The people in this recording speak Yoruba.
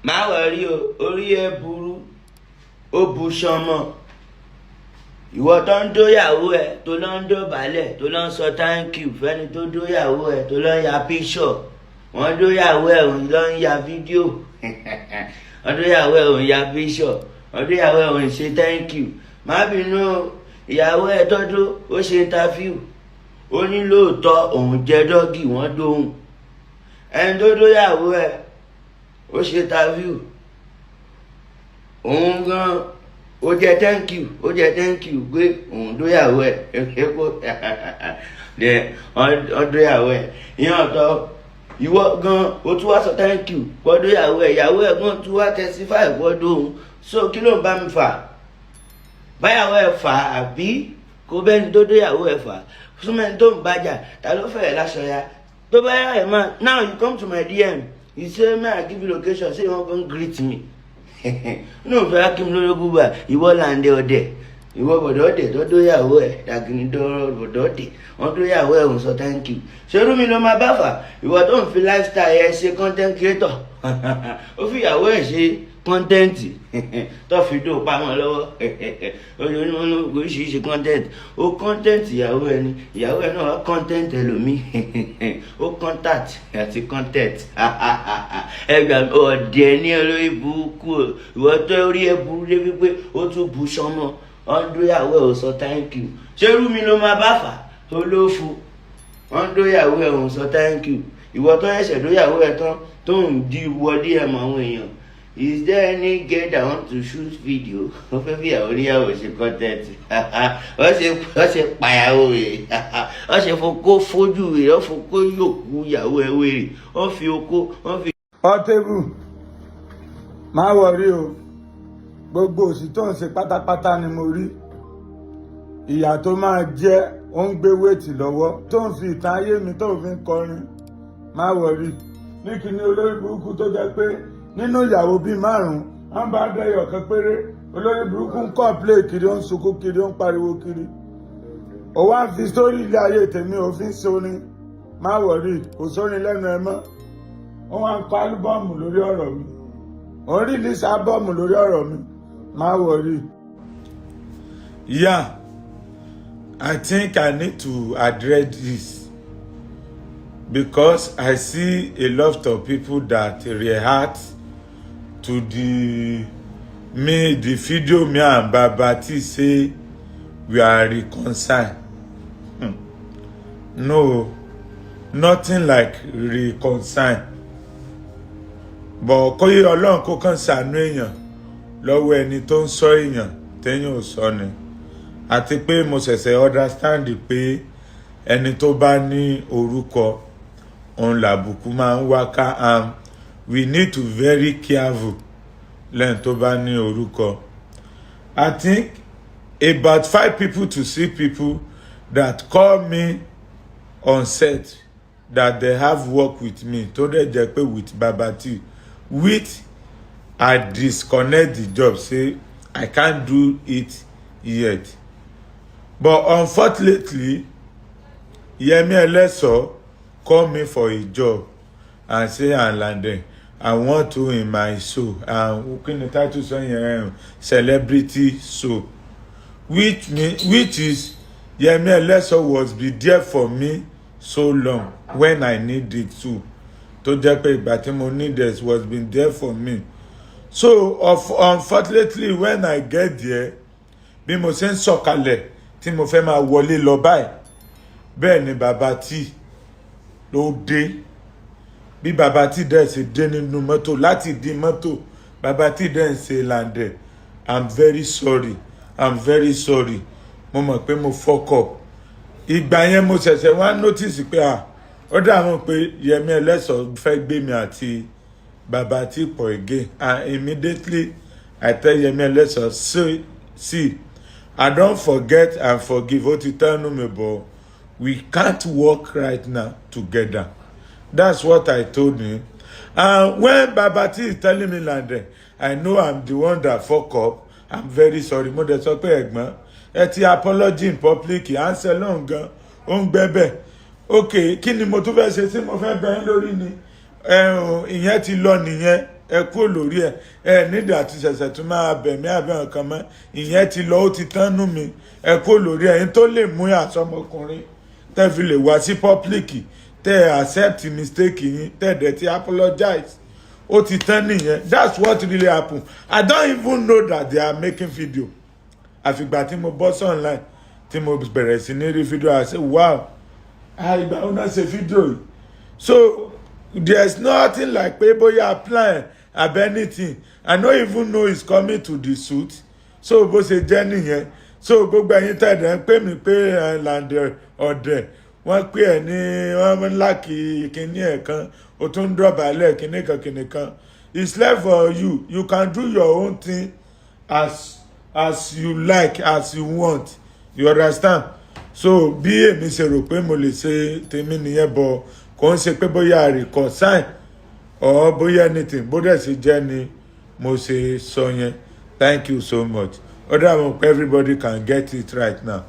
má wọrí o, orí ẹ burú ó bu sọmọ. Ìwọ tó ń dóyàwó ẹ tó lọ ń dọ̀bálẹ̀ tó lọ ń sọ thank you fẹ́ni tó dóyàwó ẹ tó lọ ń ya picture. Wọ́n dóyàwó ẹ òun lọ ń ya fídíò. Wọ́n dóyàwó ẹ òun ya picture. Wọ́n dóyàwó ẹ òun ṣe thank you. Má bínú ìyàwó ẹ tọ́dún ó ṣe interview. Ó ní lóòótọ́ òun jẹ́ dọ́gì wọ́n dóhùn. Ẹni tó dóyàwó ẹ ó ṣe interview. Òun gan ó jẹ́ thank you pé òun dóyàwó ẹ wọ́n dóyàwó ẹ ìyẹn ọ̀tọ̀. Ìwọ gan ó tún wá sọ thank you pọ̀ dóyàwó ẹ, ìyàwó ẹ gan tún wá testify pọ̀ dóhùn. So kí ló ń bá mi fà? Báyàwó ẹ fà àbí kó bẹ́ni tó dóyàwó ẹ fà? Súnmẹ́ni tó ń bájà ta ló fẹ́ láṣọ ya? Tó bá yà ẹ̀ máa now you come to my DM you say may I give you location say you wan come greet me. No fẹ́ kí n lórí búba ìwọ Lande ọdẹ ìwọ bọ̀dọ̀ ọdẹ tó dóyàwó ẹ̀ dàgìní dọ́rọ̀ bọ̀dọ̀ ọdẹ wọ́n dóyàwó ẹ̀ ń sọ thank you. Ṣerú mi ló máa bá fà ìwọ tó ń fi lifestyle ẹ ṣe content creator. Ó fi ìyàwó ẹ̀ ṣe content tó fi dó pamọ́ lọ́wọ́. Oríṣiríṣi content ó content ìyàwó ẹni ìyàwó ẹ náà wá content ẹlòmíì. Ó contact àti content. Ẹgbà ọ̀dẹ̀ ní olórí burúkú ìwọ tó rí ẹ burú débi pé ó tún bu sọmọ wọ́n dóyàwó ẹ̀ ò sọ thank you. Ṣerú mi ló máa bá fà olófo wọ́n dóyàwó ẹ̀ ò sọ thank you. Ìwọ tó ẹ̀ṣẹ̀ dóyàwó ẹ̀ tán tó ń di wọlé ẹ̀ mọ́ àwọn èèyàn. Is there any girl that want to shoot video? Wọ́n fẹ́ fi ìyàwó níyàwó ṣe content. Wọ́n ṣe pàyàwó rẹ̀. Wọ́n ṣe fokó fojú rẹ̀. Wọ́n fokó yòókù ìyàwó ẹ̀ wèrè. Wọ́n fi okó wọ́n fi. Portable má wọrí o, gbogbo òsì tó ń ṣe pátápátá ni mo rí. Ìyà tó máa jẹ́ ó ń gbé wéètì lọ́wọ́ tó ń fi ìtàn ayé mi tó fi ń kọrin. Má wọrí ní kíní olórí burúkú tó jẹ́ pé nínú ìyàwó bíi 5 wọ́n bá dẹ́yọ̀ kan péré olórí burúkú ń kọ́ọ̀plé kiri ó ń sunkún kiri ó ń pariwo kiri. Ó wá ń fi sórí ilé ayé tèmi ó fi ń sórin. Má wọrí kò sórin lẹ́nu ẹ mọ́. Ó wá ń kọ álúbọ́ọ̀mù lórí ọ̀rọ̀ mi. Ó ń rìlísì ábọ́ọ̀mù lórí ọ̀rọ̀ mi. Má wọrí. Yeah, I think I need to address this because I see a lot of people that react to the video me and Babati say we are reconciled. No, nothing like reconcile. But kó yé Ọlọ́run kó kàn ṣàánú èèyàn lọ́wọ́ ẹni tó ń sọ èèyàn téèyàn ò sọ ni. Àti pé mo ṣẹ̀ṣẹ̀ understand pé ẹni tó bá ní orúkọ òun làbùkù máa ń wá ká am. We need to very careful lẹ́yìn tó bá ní orúkọ. I think about 5 people to 6 people that call me on set that they have work with me tó dẹ̀ jẹ́ pé with Babati with I disconnect the job say I can't do it yet. But unfortunately Yemi Eleso call me for a job and say and Lande I want to in my show and the title song celebrity show which is Yemi Eleso was be there for me so long when I need it too. To jẹ́ pé ìgbà tí mo need this was been there for me. So unfortunately when I get there bí mo ṣe ń sọ̀kalẹ̀ tí mo fẹ́ máa wọlé lọ báyìí bẹ́ẹ̀ ni Babati ló dé. Bí Babati dẹ̀ ṣe dé nínú mọ́tò láti di mọ́tò Babati dẹ̀ ṣe Lande I'm very sorry mo mọ̀ pé mo fuck up. Ìgbà yẹn mo ṣẹ̀ṣẹ̀ wá notice pé ó dààmú pé Yemi Eleso fẹ́ gbé mi àti Babati pọ̀ again and immediately I tell Yemi Eleso see I don't forget and forgive ó ti tẹ́nu mi but we can't work right now together. That's what I told him. And when Babati is telling me Lande I know I'm the one that fuck up I'm very sorry. Mo dẹ̀ sọ pé ẹ̀gbọ́n ẹ ti apology in public à ń ṣe lóhùn gan ó ń gbẹ́bẹ̀ ok kí ni mo tún fẹ́ ṣe tí mo fẹ́ bẹ́ẹ̀ lórí ni ìyẹn ti lọ nìyẹn ẹ kúrò lórí ẹ nídìí àti ṣẹ̀ṣẹ̀ tún máa bẹ̀ mí àbí nǹkan mọ́ ìyẹn ti lọ ó ti tán nú mi ẹ kúrò lórí ẹ yín tó lè mú àsọmọkùnrin tẹ́ fi lè wá sí public tẹ́ accept mistake yín tẹ́ dẹ̀ ti apologize ó ti tán nìyẹn. That's what really happen. I don't even know that they are making video àfìgbà tí mo bọ́ sí online tí mo bẹ̀rẹ̀ sí ní rí fídíò I say wow ìgbà ó náà ṣe fídíò yìí. So there's nothing like pé bóyá plan ab anything. I no even know he's coming to the suit. So bó ṣe jẹ́ nìyẹn. So gbogbo ẹ̀yin tẹ̀dẹ̀ ń pè mí pé Lande ọ̀dẹ̀ wọ́n pè ẹ̀ ní wọ́n láàkì kínní ẹ̀ kan ó tún dọ̀bálẹ̀ kínní kan. It's left for you. You can do your own thing as you like, as you want. You understand? So bí èmi ṣe rò pé mo lè ṣe tèmi nìyẹn bọ̀ kò ń ṣe pé bóyá reconcile or bóyá anything bó dẹ̀ ṣe jẹ́ ni mo ṣe sọ yẹn. Thank you so much. Other than everybody can get it right now.